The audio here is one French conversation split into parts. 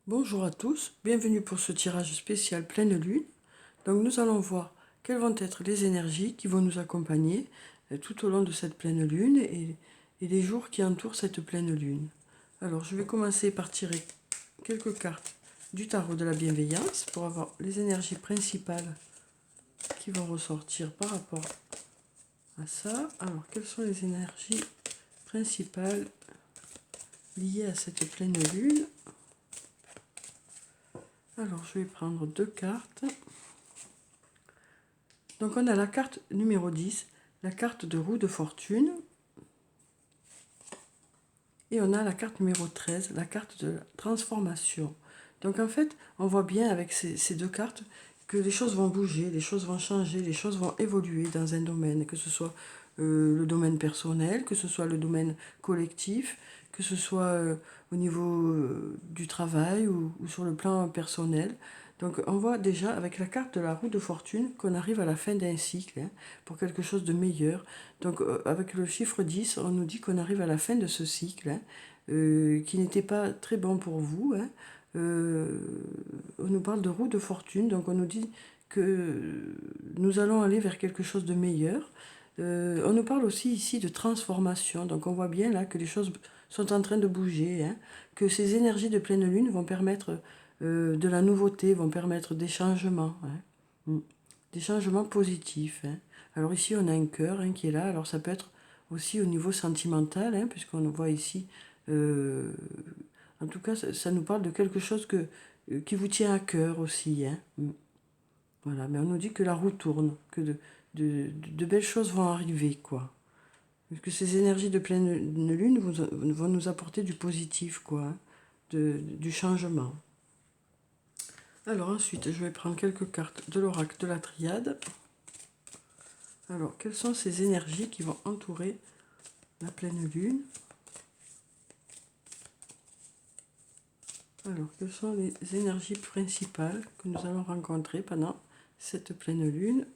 Bonjour à tous, bienvenue pour ce tirage spécial pleine lune. Donc nous allons voir quelles vont être les énergies qui vont nous accompagner tout au long de cette pleine lune et les jours qui entourent cette pleine lune. Alors je vais commencer par tirer quelques cartes du tarot de la bienveillance pour avoir les énergies principales qui vont ressortir par rapport à ça. Alors quelles sont les énergies principales liées à cette pleine lune? Alors je vais prendre deux cartes. Donc on a la carte numéro 10, la carte de roue de fortune. Et on a la carte numéro 13, la carte de la transformation. Donc en fait, on voit bien avec ces deux cartes que les choses vont bouger, les choses vont changer, les choses vont évoluer dans un domaine, que ce soit le domaine personnel, que ce soit le domaine collectif, que ce soit au niveau du travail ou sur le plan personnel. Donc on voit déjà avec la carte de la roue de fortune qu'on arrive à la fin d'un cycle pour quelque chose de meilleur. Donc avec le chiffre 10, on nous dit qu'on arrive à la fin de ce cycle qui n'était pas très bon pour vous. On nous parle de roue de fortune, donc on nous dit que nous allons aller vers quelque chose de meilleur. On nous parle aussi ici de transformation, donc on voit bien là que les choses sont en train de bouger, que ces énergies de pleine lune vont permettre de la nouveauté, vont permettre des changements, des changements positifs. Alors ici on a un cœur qui est là, alors ça peut être aussi au niveau sentimental, puisqu'on voit ici, en tout cas ça nous parle de quelque chose qui vous tient à cœur aussi. Voilà, mais on nous dit que la roue tourne, que de belles choses vont arriver, quoi. Que ces énergies de pleine lune vont nous apporter du positif, quoi, du changement. Alors ensuite, je vais prendre quelques cartes de l'oracle de la triade. Alors, quelles sont ces énergies qui vont entourer la pleine lune? Alors, quelles sont les énergies principales que nous allons rencontrer pendant cette pleine lune?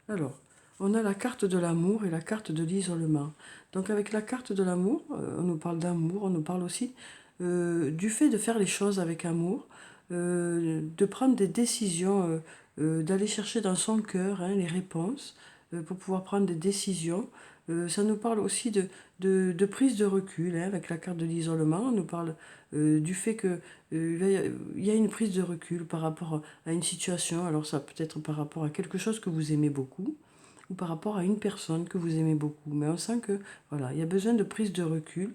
Alors, on a la carte de l'amour et la carte de l'isolement. Donc avec la carte de l'amour, on nous parle d'amour, on nous parle aussi du fait de faire les choses avec amour, de prendre des décisions, d'aller chercher dans son cœur les réponses pour pouvoir prendre des décisions. Ça nous parle aussi de prise de recul avec la carte de l'isolement. On nous parle du fait que il y a une prise de recul par rapport à une situation. Alors ça peut être par rapport à quelque chose que vous aimez beaucoup ou par rapport à une personne que vous aimez beaucoup. Mais on sent que voilà, il y a besoin de prise de recul.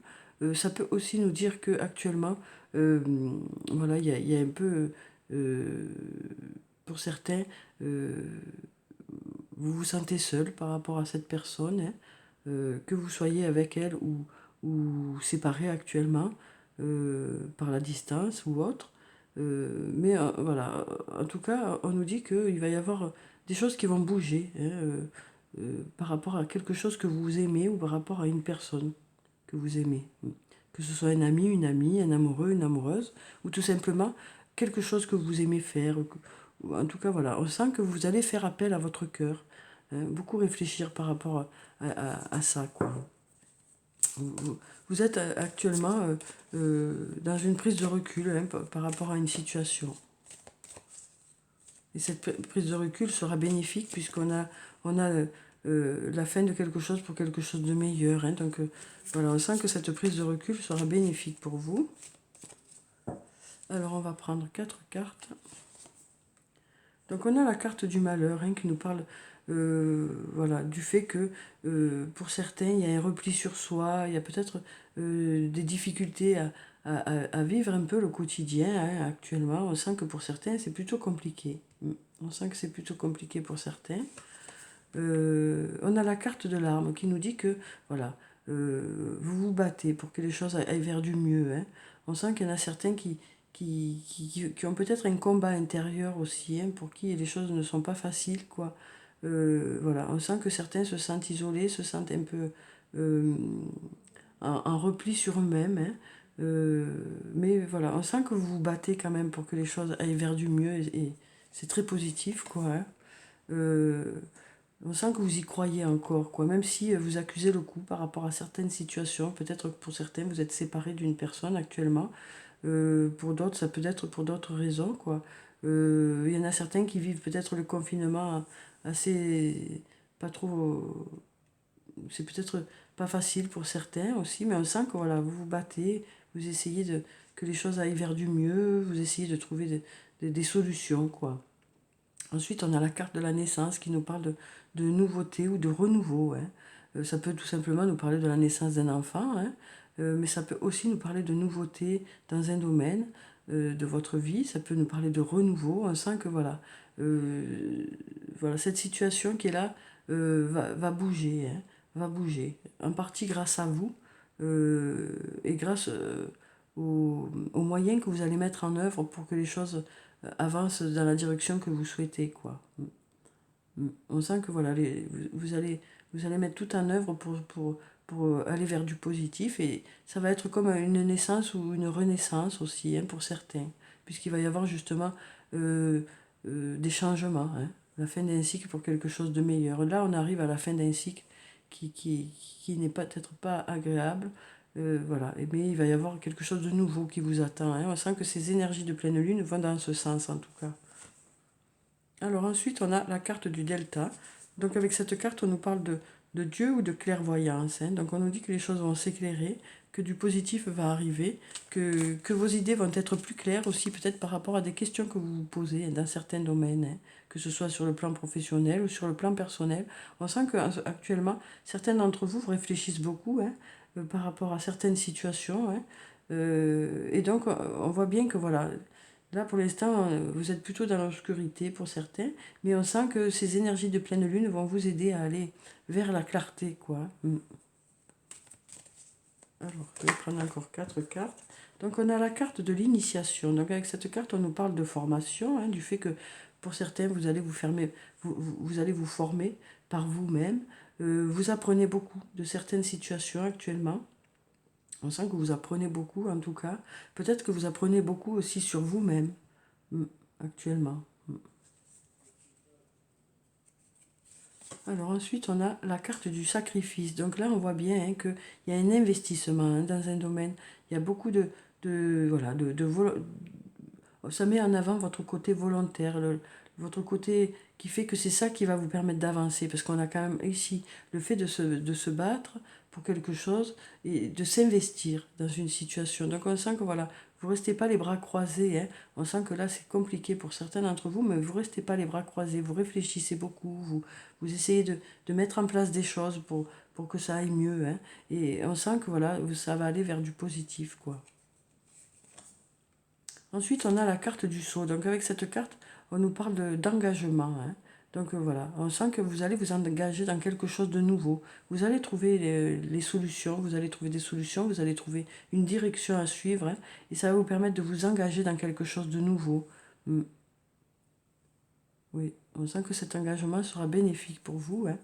Ça peut aussi nous dire que actuellement, voilà, il y a un peu, euh, pour certains, vous vous sentez seul par rapport à cette personne, que vous soyez avec elle ou séparé actuellement par la distance ou autre. Mais voilà, en tout cas, on nous dit qu'il va y avoir des choses qui vont bouger par rapport à quelque chose que vous aimez ou par rapport à une personne que vous aimez. Que ce soit un ami, une amie, un amoureux, une amoureuse, ou tout simplement quelque chose que vous aimez faire. Ou en tout cas, voilà, on sent que vous allez faire appel à votre cœur. Beaucoup réfléchir par rapport à ça, quoi. Vous êtes actuellement dans une prise de recul par rapport à une situation. Et cette prise de recul sera bénéfique puisqu'on a la fin de quelque chose pour quelque chose de meilleur. Donc voilà, on sent que cette prise de recul sera bénéfique pour vous. Alors on va prendre 4 cartes. Donc on a la carte du malheur qui nous parle voilà, du fait que pour certains il y a un repli sur soi, il y a peut-être des difficultés à vivre un peu le quotidien actuellement. On sent que pour certains c'est plutôt compliqué. On sent que c'est plutôt compliqué pour certains. On a la carte de l'arme qui nous dit que voilà, vous vous battez pour que les choses aillent vers du mieux. On sent qu'il y en a certains qui ont peut-être un combat intérieur aussi, pour qui les choses ne sont pas faciles, quoi. Voilà, on sent que certains se sentent isolés, se sentent un peu en repli sur eux-mêmes. Mais voilà, on sent que vous vous battez quand même pour que les choses aillent vers du mieux et c'est très positif, quoi. On sent que vous y croyez encore, quoi. Même si vous accusez le coup par rapport à certaines situations. Peut-être que pour certains, vous êtes séparés d'une personne actuellement. Pour d'autres, ça peut être pour d'autres raisons, quoi. Il y en a certains qui vivent peut-être le confinement assez... pas trop... C'est peut-être pas facile pour certains aussi, mais on sent que voilà, vous vous battez, vous essayez que les choses aillent vers du mieux, vous essayez de trouver des solutions, quoi. Ensuite, on a la carte de la naissance qui nous parle de nouveauté ou de renouveau, hein. Ça peut tout simplement nous parler de la naissance d'un enfant, hein, mais ça peut aussi nous parler de nouveauté dans un domaine de votre vie. Ça peut nous parler de renouveau. On sent que voilà, cette situation qui est là va bouger, hein, va bouger. En partie grâce à vous et grâce aux moyens que vous allez mettre en œuvre pour que les choses avance dans la direction que vous souhaitez, quoi. On sent que voilà, vous allez mettre tout en œuvre pour aller vers du positif et ça va être comme une naissance ou une renaissance aussi, hein, pour certains, puisqu'il va y avoir justement euh, des changements, hein, la fin d'un cycle pour quelque chose de meilleur. Là, on arrive à la fin d'un cycle qui n'est peut-être pas agréable, voilà. Mais il va y avoir quelque chose de nouveau qui vous attend, hein. On sent que ces énergies de pleine lune vont dans ce sens en tout cas. Alors ensuite, on a la carte du delta. Donc avec cette carte, on nous parle de Dieu ou de clairvoyance, hein. Donc on nous dit que les choses vont s'éclairer, que du positif va arriver, que vos idées vont être plus claires aussi peut-être par rapport à des questions que vous vous posez, hein, dans certains domaines, hein, que ce soit sur le plan professionnel ou sur le plan personnel. On sent qu'actuellement, certains d'entre vous réfléchissent beaucoup, hein, par rapport à certaines situations, hein. Et donc on voit bien que voilà, là, pour l'instant, vous êtes plutôt dans l'obscurité pour certains, mais on sent que ces énergies de pleine lune vont vous aider à aller vers la clarté, quoi. Alors, je vais prendre encore 4 cartes. Donc, on a la carte de l'initiation. Donc, avec cette carte, on nous parle de formation, hein, du fait que pour certains, vous allez vous former par vous-même. Vous apprenez beaucoup de certaines situations actuellement. On sent que vous apprenez beaucoup, en tout cas. Peut-être que vous apprenez beaucoup aussi sur vous-même, actuellement. Alors ensuite, on a la carte du sacrifice. Donc là, on voit bien, hein, qu'il y a un investissement, hein, dans un domaine. Il y a beaucoup voilà, ça met en avant votre côté volontaire, votre côté qui fait que c'est ça qui va vous permettre d'avancer. Parce qu'on a quand même ici le fait de se battre pour quelque chose et de s'investir dans une situation. Donc on sent que voilà, vous ne restez pas les bras croisés, hein. On sent que là c'est compliqué pour certains d'entre vous, mais vous ne restez pas les bras croisés, vous réfléchissez beaucoup, vous essayez de mettre en place des choses pour que ça aille mieux, hein. Et on sent que voilà, ça va aller vers du positif, quoi. Ensuite, on a la carte du sceau. Donc avec cette carte, on nous parle d'engagement, hein. Donc voilà, on sent que vous allez vous engager dans quelque chose de nouveau. Vous allez trouver les solutions, vous allez trouver des solutions, vous allez trouver une direction à suivre, hein, et ça va vous permettre de vous engager dans quelque chose de nouveau. Oui, on sent que cet engagement sera bénéfique pour vous, hein.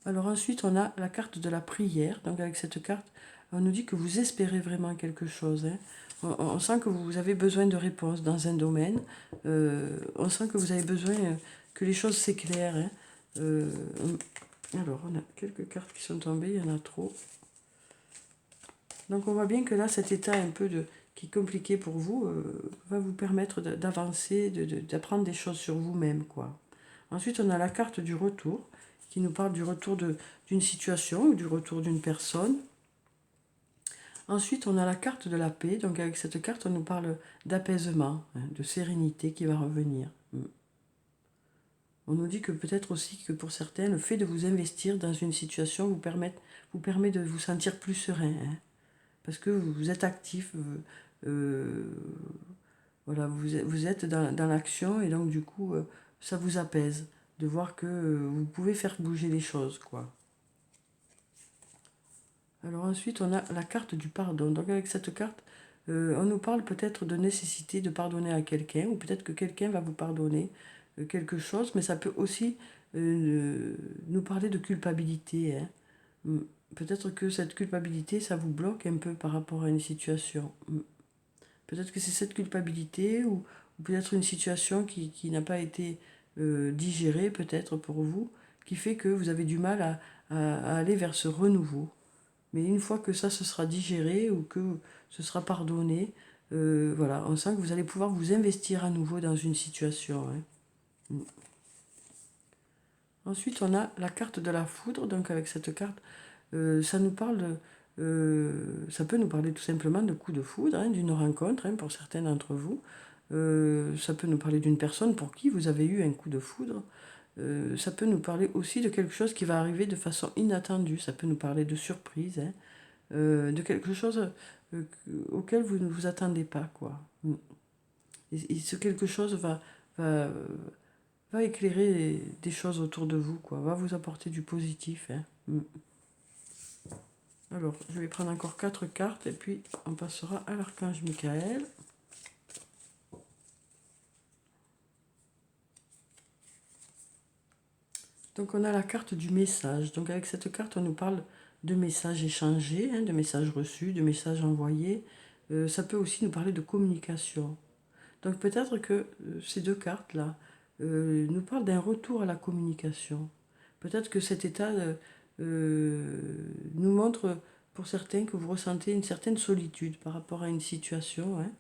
Alors ensuite, on a la carte de la prière. Donc avec cette carte, on nous dit que vous espérez vraiment quelque chose, hein. On sent que vous avez besoin de réponses dans un domaine. On sent que vous avez besoin que les choses s'éclairent, hein. Euh, alors, on a quelques cartes qui sont tombées, il y en a trop. Donc on voit bien que là, cet état un peu qui est compliqué pour vous va vous permettre d'avancer, d'apprendre des choses sur vous-même, quoi. Ensuite, on a la carte du retour, qui nous parle du retour d'une situation ou du retour d'une personne. Ensuite, on a la carte de la paix. Donc avec cette carte, on nous parle d'apaisement, hein, de sérénité qui va revenir. On nous dit que peut-être aussi que pour certains, le fait de vous investir dans une situation vous permet de vous sentir plus serein, hein, parce que vous êtes actif, voilà, vous êtes dans l'action et donc du coup, ça vous apaise de voir que vous pouvez faire bouger les choses, quoi. Alors ensuite, on a la carte du pardon. Donc avec cette carte, on nous parle peut-être de nécessité de pardonner à quelqu'un, ou peut-être que quelqu'un va vous pardonner quelque chose, mais ça peut aussi nous parler de culpabilité, hein. Peut-être que cette culpabilité, ça vous bloque un peu par rapport à une situation. Peut-être que c'est cette culpabilité ou peut-être une situation qui n'a pas été digérée peut-être pour vous, qui fait que vous avez du mal à aller vers ce renouveau. Mais une fois que ça se sera digéré ou que ce sera pardonné, voilà, on sent que vous allez pouvoir vous investir à nouveau dans une situation. Hein. Mm. Ensuite, on a la carte de la foudre. Donc avec cette carte, ça nous parle, ça peut nous parler tout simplement de coup de foudre, hein, d'une rencontre, hein, pour certains d'entre vous. Ça peut nous parler d'une personne pour qui vous avez eu un coup de foudre. Ça peut nous parler aussi de quelque chose qui va arriver de façon inattendue. Ça peut nous parler de surprise, hein, de quelque chose auquel vous ne vous attendez pas, quoi. Mm. Et ce quelque chose va, va éclairer des choses autour de vous, quoi. Va vous apporter du positif, hein. Mm. Alors, je vais prendre encore 4 cartes et puis on passera à l'archange Michael. Donc, on a la carte du message. Donc, avec cette carte, on nous parle de messages échangés, hein, de messages reçus, de messages envoyés. Ça peut aussi nous parler de communication. Donc, peut-être que ces deux cartes-là nous parlent d'un retour à la communication. Peut-être que cet état nous montre, pour certains, que vous ressentez une certaine solitude par rapport à une situation, hein,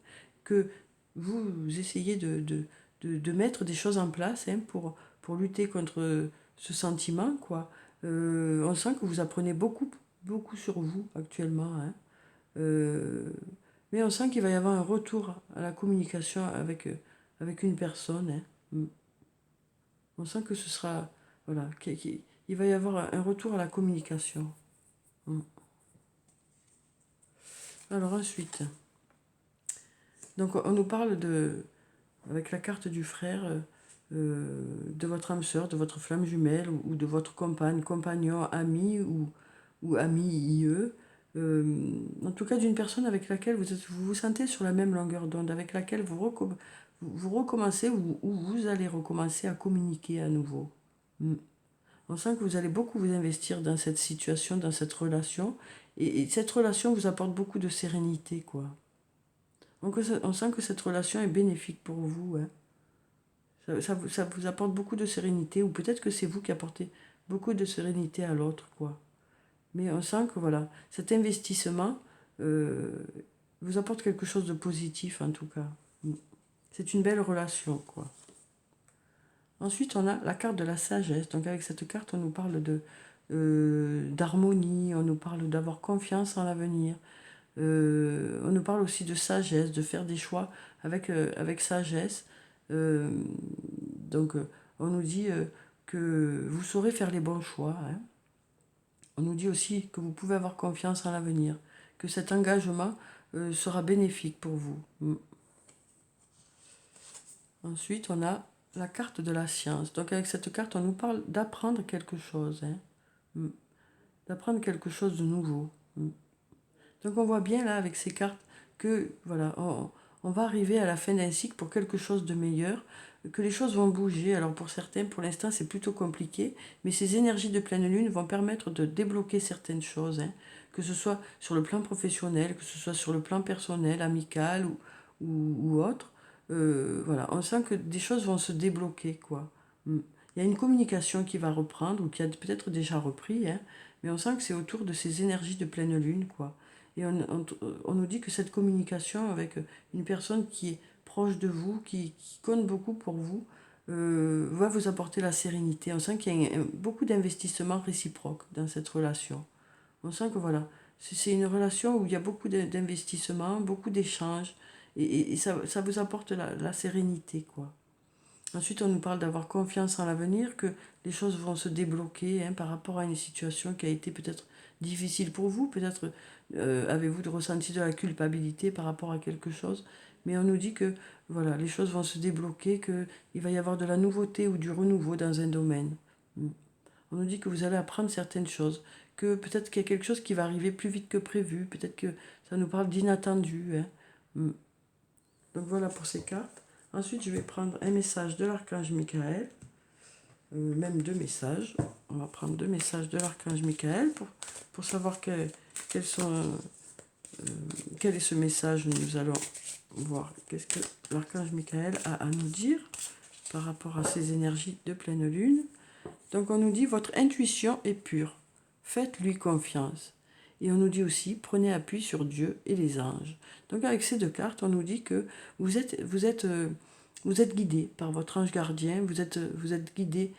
que vous essayez de mettre des choses en place, hein, pour lutter contre ce sentiment, quoi. On sent que vous apprenez beaucoup, beaucoup sur vous actuellement, hein. Euh, mais on sent qu'il va y avoir un retour à la communication avec une personne, hein. Mm. On sent que ce sera, voilà, il va y avoir un retour à la communication. Mm. Alors ensuite, donc on nous parle avec la carte du frère, de votre âme sœur, de votre flamme jumelle ou de votre compagne, compagnon, ami ou ami IE. En tout cas d'une personne avec laquelle vous vous sentez sur la même longueur d'onde, avec laquelle vous recommencez ou vous allez recommencer à communiquer à nouveau. Mm. On sent que vous allez beaucoup vous investir dans cette situation, dans cette relation, et cette relation vous apporte beaucoup de sérénité, quoi. Donc on sent que cette relation est bénéfique pour vous, hein. Ça vous apporte beaucoup de sérénité, ou peut-être que c'est vous qui apportez beaucoup de sérénité à l'autre, quoi. Mais on sent que voilà, cet investissement euh, vous apporte quelque chose de positif, en tout cas. C'est une belle relation, quoi. Ensuite, on a la carte de la sagesse. Donc avec cette carte, on nous parle d'harmonie, on nous parle d'avoir confiance en l'avenir. On nous parle aussi de sagesse, de faire des choix avec sagesse. Euh, on nous dit que vous saurez faire les bons choix, hein. On nous dit aussi que vous pouvez avoir confiance en l'avenir, que cet engagement sera bénéfique pour vous. Mm. Ensuite, on a la carte de la science. Donc avec cette carte, on nous parle d'apprendre quelque chose, hein. Mm. D'apprendre quelque chose de nouveau. Mm. Donc on voit bien là avec ces cartes que voilà, on va arriver à la fin d'un cycle pour quelque chose de meilleur, que les choses vont bouger. Alors pour certains, pour l'instant, c'est plutôt compliqué, mais ces énergies de pleine lune vont permettre de débloquer certaines choses, hein, que ce soit sur le plan professionnel, que ce soit sur le plan personnel, amical ou autre. Voilà, on sent que des choses vont se débloquer, quoi. Mm. Il y a une communication qui va reprendre ou qui a peut-être déjà repris, hein, mais on sent que c'est autour de ces énergies de pleine lune, quoi. Et on nous dit que cette communication avec une personne qui est proche de vous, qui compte beaucoup pour vous, va vous apporter la sérénité. On sent qu'il y a beaucoup d'investissements réciproques dans cette relation. On sent que voilà, c'est une relation où il y a beaucoup d'investissements, beaucoup d'échanges, et ça vous apporte la sérénité, quoi. Ensuite, on nous parle d'avoir confiance en l'avenir, que les choses vont se débloquer, hein, par rapport à une situation qui a été peut-être difficile pour vous. Peut-être avez-vous ressenti de la culpabilité par rapport à quelque chose. Mais on nous dit que voilà, les choses vont se débloquer, qu'il va y avoir de la nouveauté ou du renouveau dans un domaine. Mm. On nous dit que vous allez apprendre certaines choses, que peut-être qu'il y a quelque chose qui va arriver plus vite que prévu, peut-être que ça nous parle d'inattendu, hein. Mm. Donc voilà pour ces cartes. Ensuite, je vais prendre un message de l'archange Michael, même deux messages. On va prendre deux messages de l'archange Michael pour savoir quels sont, quel est ce message. Nous allons voir qu'est-ce que l'archange Michael a à nous dire par rapport à ces énergies de pleine lune. Donc on nous dit, votre intuition est pure. Faites-lui confiance. Et on nous dit aussi, prenez appui sur Dieu et les anges. Donc avec ces deux cartes, on nous dit que vous êtes guidé par votre ange gardien, vous êtes guidé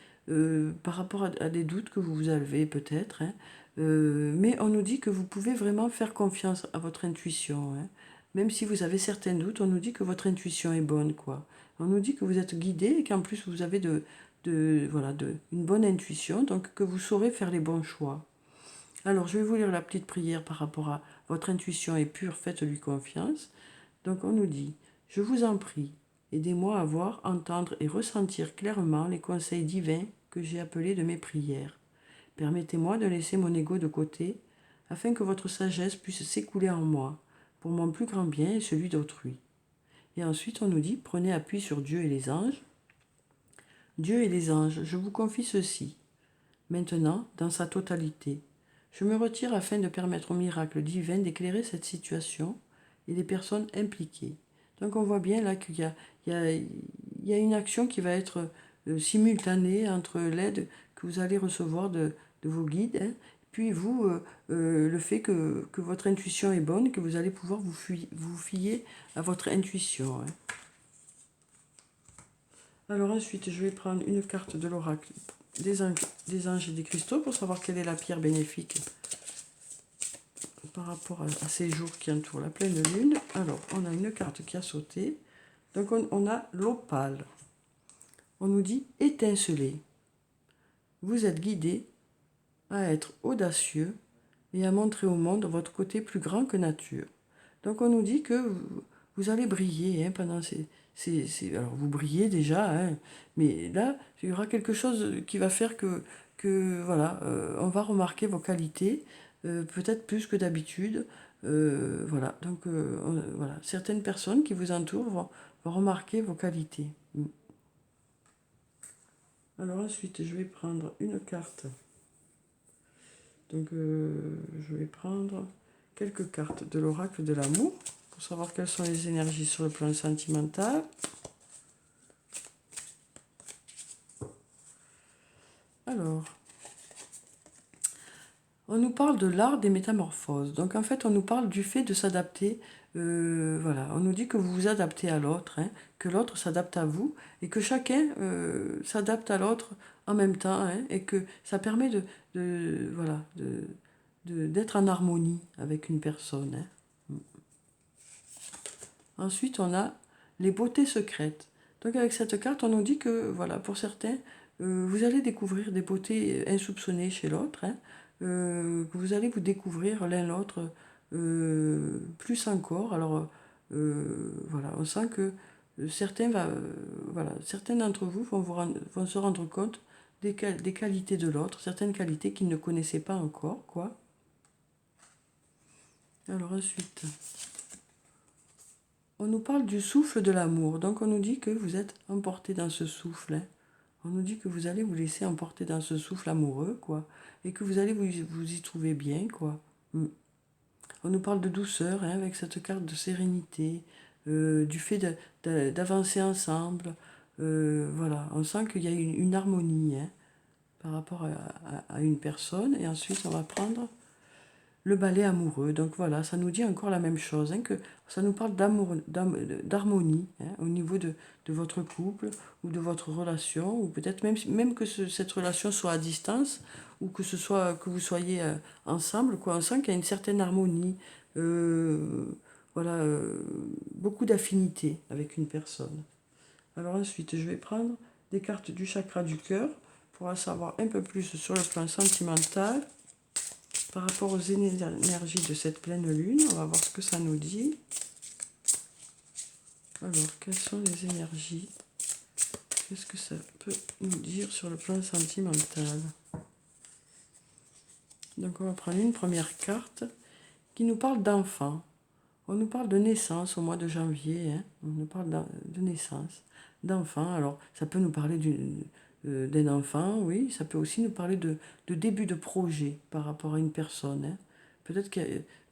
par rapport à des doutes que vous avez peut-être, hein. Mais on nous dit que vous pouvez vraiment faire confiance à votre intuition, hein. Même si vous avez certains doutes, on nous dit que votre intuition est bonne, quoi. On nous dit que vous êtes guidé et qu'en plus vous avez une bonne intuition, donc que vous saurez faire les bons choix. Alors, je vais vous lire la petite prière par rapport à votre intuition est pure, faites-lui confiance. Donc, on nous dit, je vous en prie, aidez-moi à voir, entendre et ressentir clairement les conseils divins que j'ai appelés de mes prières. Permettez-moi de laisser mon ego de côté, afin que votre sagesse puisse s'écouler en moi, pour mon plus grand bien et celui d'autrui. Et ensuite, on nous dit, prenez appui sur Dieu et les anges. Dieu et les anges, je vous confie ceci, maintenant, dans sa totalité. Je me retire afin de permettre au miracle divin d'éclairer cette situation et les personnes impliquées. Donc on voit bien là qu'il y a une action qui va être simultanée entre l'aide que vous allez recevoir de vos guides, hein, puis vous, le fait que votre intuition est bonne, que vous allez pouvoir vous fier à votre intuition, hein. Alors ensuite, je vais prendre une carte de l'oracle des anges et des cristaux pour savoir quelle est la pierre bénéfique par rapport à ces jours qui entourent la pleine lune. Alors, on a une carte qui a sauté. Donc, on a l'opale. On nous dit étinceler. Vous êtes guidé à être audacieux et à montrer au monde votre côté plus grand que nature. Donc, on nous dit que vous allez briller, hein, pendant alors, vous brillez déjà, hein, mais là, il y aura quelque chose qui va faire que voilà, on va remarquer vos qualités, peut-être plus que d'habitude. Voilà, donc voilà, certaines personnes qui vous entourent vont remarquer vos qualités. Alors ensuite, je vais prendre une carte. Donc, je vais prendre quelques cartes de l'oracle de l'amour pour savoir quelles sont les énergies sur le plan sentimental. Alors, on nous parle de l'art des métamorphoses. Donc en fait, on nous parle du fait de s'adapter. Voilà, on nous dit que vous vous adaptez à l'autre, hein, que l'autre s'adapte à vous et que chacun s'adapte à l'autre en même temps, hein, et que ça permet voilà, d'être en harmonie avec une personne, hein. Ensuite, on a les beautés secrètes. Donc avec cette carte, on nous dit que voilà, pour certains, vous allez découvrir des beautés insoupçonnées chez l'autre, hein, que vous allez vous découvrir l'un l'autre plus encore. Alors voilà, on sent que certains d'entre vous vont se rendre compte des qualités de l'autre, certaines qualités qu'ils ne connaissaient pas encore, quoi. Alors ensuite, on nous parle du souffle de l'amour. Donc on nous dit que vous êtes emporté dans ce souffle, hein. On nous dit que vous allez vous laisser emporter dans ce souffle amoureux, quoi. Et que vous allez vous y trouver bien, quoi. On nous parle de douceur, hein, avec cette carte de sérénité, du fait d'avancer ensemble. Voilà, on sent qu'il y a une harmonie, hein, par rapport à une personne. Et ensuite, on va prendre le balai amoureux. Donc voilà, ça nous dit encore la même chose, hein, que ça nous parle d'harmonie, hein, au niveau de votre couple ou de votre relation, ou peut-être même que cette relation soit à distance, ou que vous soyez ensemble, quoi. On sent qu'il y a une certaine harmonie, voilà, beaucoup d'affinité avec une personne. Alors ensuite, je vais prendre des cartes du chakra du cœur pour en savoir un peu plus sur le plan sentimental. Par rapport aux énergies de cette pleine lune, on va voir ce que ça nous dit. Alors, quelles sont les énergies? Qu'est-ce que ça peut nous dire sur le plan sentimental? Donc, on va prendre une première carte qui nous parle d'enfant. On nous parle de naissance au mois de janvier, hein. On nous parle de naissance, d'enfant. Alors, ça peut nous parler d'un enfant, oui. Ça peut aussi nous parler de début de projet par rapport à une personne, hein. Peut-être que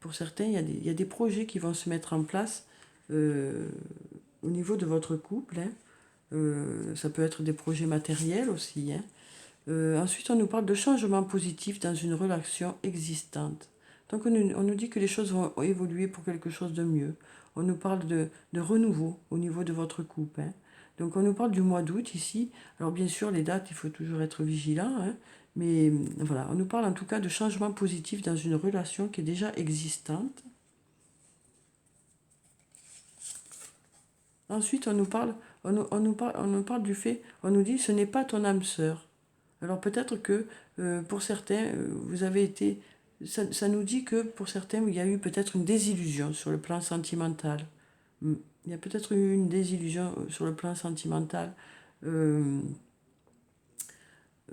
pour certains, il y a des projets qui vont se mettre en place au niveau de votre couple, hein. Ça peut être des projets matériels aussi, hein. Ensuite, on nous parle de changement positif dans une relation existante. Donc on nous dit que les choses vont évoluer pour quelque chose de mieux. On nous parle de renouveau au niveau de votre couple, hein. Donc on nous parle du mois d'août ici. Alors bien sûr, les dates, il faut toujours être vigilant, hein. Mais voilà, on nous parle en tout cas de changements positifs dans une relation qui est déjà existante. Ensuite, on nous parle du fait, on nous dit ce n'est pas ton âme sœur. Alors peut-être que pour certains, vous avez été... Ça nous dit que pour certains, il y a eu peut-être une désillusion sur le plan sentimental. Il y a peut-être eu une désillusion sur le plan sentimental. Euh,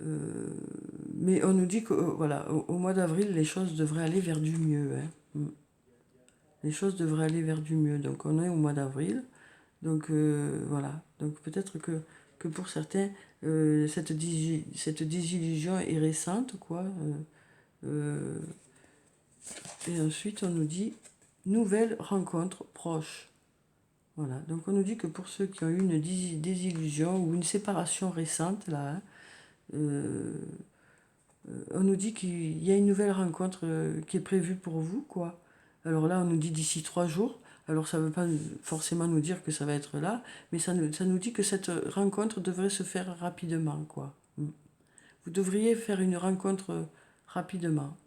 euh, mais on nous dit que voilà, au mois d'avril, les choses devraient aller vers du mieux, hein. Les choses devraient aller vers du mieux. Donc on est au mois d'avril. Donc voilà. Donc peut-être que pour certains, cette désillusion est récente, quoi. Euh, et ensuite, on nous dit nouvelle rencontre proche. Voilà. Donc on nous dit que pour ceux qui ont eu une désillusion ou une séparation récente, là, hein, euh, on nous dit qu'il y a une nouvelle rencontre qui est prévue pour vous, quoi. Alors là, on nous dit d'ici 3 jours. Alors ça ne veut pas forcément nous dire que ça va être là, mais ça nous dit que cette rencontre devrait se faire rapidement, quoi. Vous devriez faire une rencontre rapidement.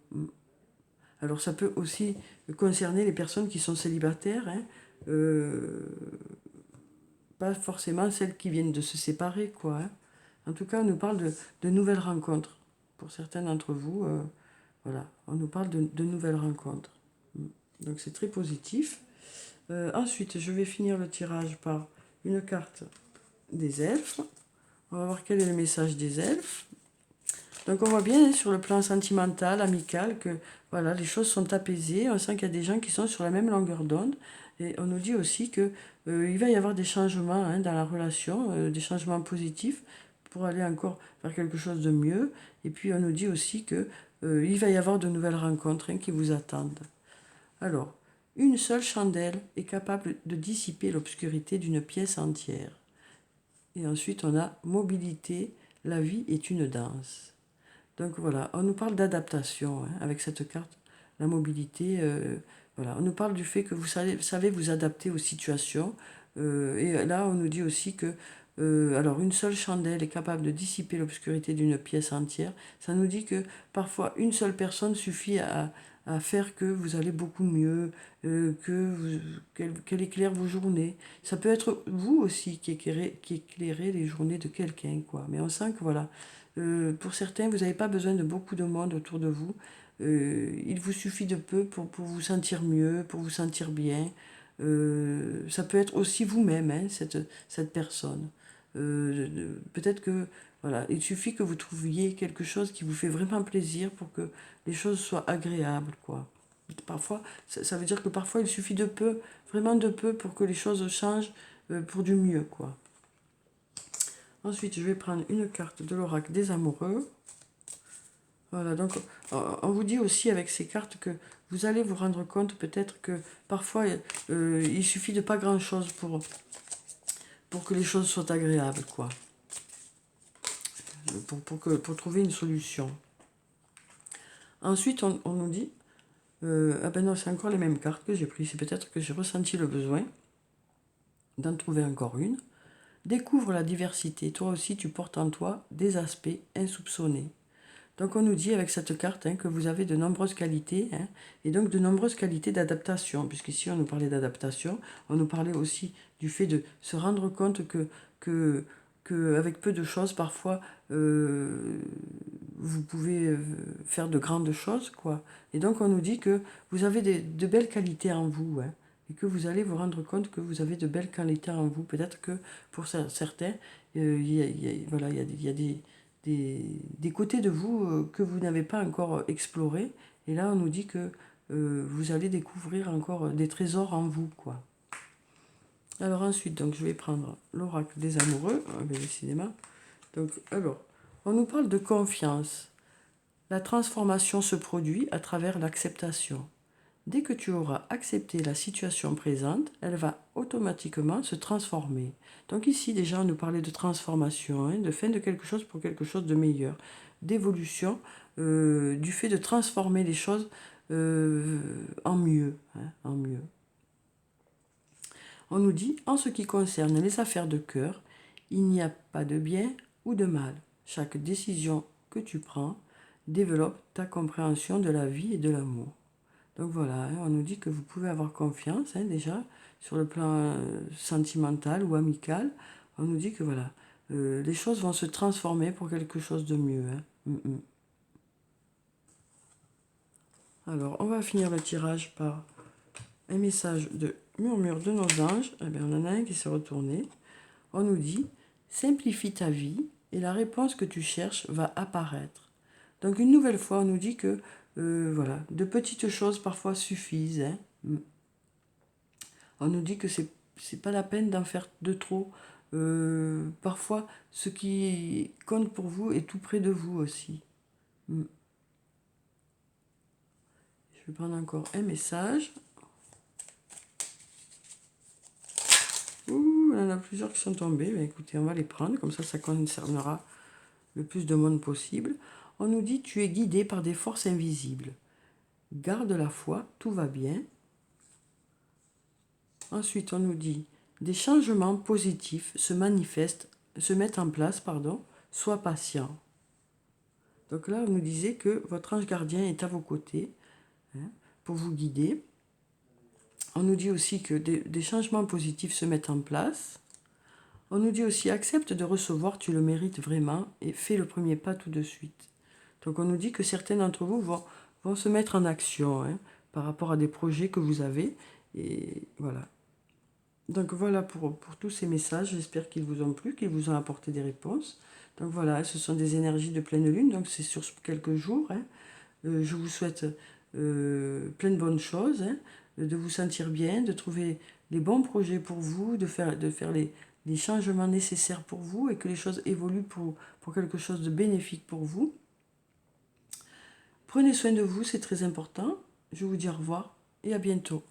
Alors ça peut aussi concerner les personnes qui sont célibataires, hein. Euh, Pas forcément celles qui viennent de se séparer, quoi, hein. En tout cas, on nous parle de nouvelles rencontres. Pour certains d'entre vous, voilà, on nous parle de nouvelles rencontres. Donc c'est très positif. Ensuite, je vais finir le tirage par une carte des elfes. On va voir quel est le message des elfes. Donc on voit bien, hein, sur le plan sentimental, amical, que voilà, les choses sont apaisées. On sent qu'il y a des gens qui sont sur la même longueur d'onde. Et on nous dit aussi que il va y avoir des changements, hein, dans la relation, des changements positifs pour aller encore vers quelque chose de mieux. Et puis on nous dit aussi que il va y avoir de nouvelles rencontres, hein, qui vous attendent. Alors, une seule chandelle est capable de dissiper l'obscurité d'une pièce entière. Et ensuite on a mobilité, la vie est une danse. Donc voilà, on nous parle d'adaptation, hein, avec cette carte, la mobilité. Voilà, on nous parle du fait que vous savez vous adapter aux situations. Et là, on nous dit aussi que alors une seule chandelle est capable de dissiper l'obscurité d'une pièce entière. Ça nous dit que parfois une seule personne suffit à faire que vous allez beaucoup mieux, qu'elle éclaire vos journées. Ça peut être vous aussi qui éclairez les journées de quelqu'un, quoi. Mais on sent que voilà, pour certains, vous n'avez pas besoin de beaucoup de monde autour de vous. Il vous suffit de peu pour vous sentir mieux, pour vous sentir bien. Ça peut être aussi vous-même, hein, cette personne. Peut-être que voilà, il suffit que vous trouviez quelque chose qui vous fait vraiment plaisir pour que les choses soient agréables, quoi. Parfois, ça veut dire que parfois il suffit de peu, vraiment de peu, pour que les choses changent pour du mieux, quoi. Ensuite, je vais prendre une carte de l'oracle des amoureux. Voilà, donc on vous dit aussi avec ces cartes que vous allez vous rendre compte peut-être que parfois il suffit de pas grand-chose pour que les choses soient agréables, quoi. Pour trouver une solution. Ensuite, on nous dit, ah ben non, c'est encore les mêmes cartes que j'ai prises, c'est peut-être que j'ai ressenti le besoin d'en trouver encore une. Découvre la diversité, toi aussi tu portes en toi des aspects insoupçonnés. Donc on nous dit avec cette carte, hein, que vous avez de nombreuses qualités, hein, et donc de nombreuses qualités d'adaptation, puisqu'ici on nous parlait d'adaptation, on nous parlait aussi du fait de se rendre compte que avec peu de choses, parfois, vous pouvez faire de grandes choses, quoi. Et donc on nous dit que vous avez de belles qualités en vous, hein, et que vous allez vous rendre compte que vous avez de belles qualités en vous. Peut-être que pour certains, voilà, il y a des côtés de vous que vous n'avez pas encore explorés. Et là, on nous dit que vous allez découvrir encore des trésors en vous, quoi. Alors ensuite, donc, je vais prendre l'oracle des amoureux, décidément. Donc, alors, on nous parle de confiance. La transformation se produit à travers l'acceptation. Dès que tu auras accepté la situation présente, elle va automatiquement se transformer. Donc ici, déjà, on nous parlait de transformation, hein, de fin de quelque chose pour quelque chose de meilleur, d'évolution, du fait de transformer les choses en mieux, hein, en mieux. On nous dit, en ce qui concerne les affaires de cœur, il n'y a pas de bien ou de mal. Chaque décision que tu prends développe ta compréhension de la vie et de l'amour. Donc voilà, hein, on nous dit que vous pouvez avoir confiance, hein, déjà sur le plan sentimental ou amical. On nous dit que voilà, les choses vont se transformer pour quelque chose de mieux. Hein. Alors, on va finir le tirage par un message de murmure de nos anges. Eh bien, on en a un qui s'est retourné. On nous dit, simplifie ta vie et la réponse que tu cherches va apparaître. Donc une nouvelle fois, on nous dit que voilà, de petites choses parfois suffisent. Hein. On nous dit que c'est pas la peine d'en faire de trop. Parfois, ce qui compte pour vous est tout près de vous aussi. Je vais prendre encore un message. Ouh, il y en a plusieurs qui sont tombés. Ben, écoutez, on va les prendre, comme ça concernera le plus de monde possible. On nous dit, tu es guidé par des forces invisibles. Garde la foi, tout va bien. Ensuite, on nous dit, des changements positifs se mettent en place, sois patient. Donc là, on nous disait que votre ange gardien est à vos côtés, hein, pour vous guider. On nous dit aussi que des changements positifs se mettent en place. On nous dit aussi, accepte de recevoir, tu le mérites vraiment, et fais le premier pas tout de suite. Donc on nous dit que certains d'entre vous vont se mettre en action, hein, par rapport à des projets que vous avez. Et voilà. Donc voilà pour tous ces messages. J'espère qu'ils vous ont plu, qu'ils vous ont apporté des réponses. Donc voilà, ce sont des énergies de pleine lune, donc c'est sur quelques jours. Hein. Je vous souhaite plein de bonnes choses, hein, de vous sentir bien, de trouver les bons projets pour vous, de faire les changements nécessaires pour vous et que les choses évoluent pour quelque chose de bénéfique pour vous. Prenez soin de vous, c'est très important. Je vous dis au revoir et à bientôt.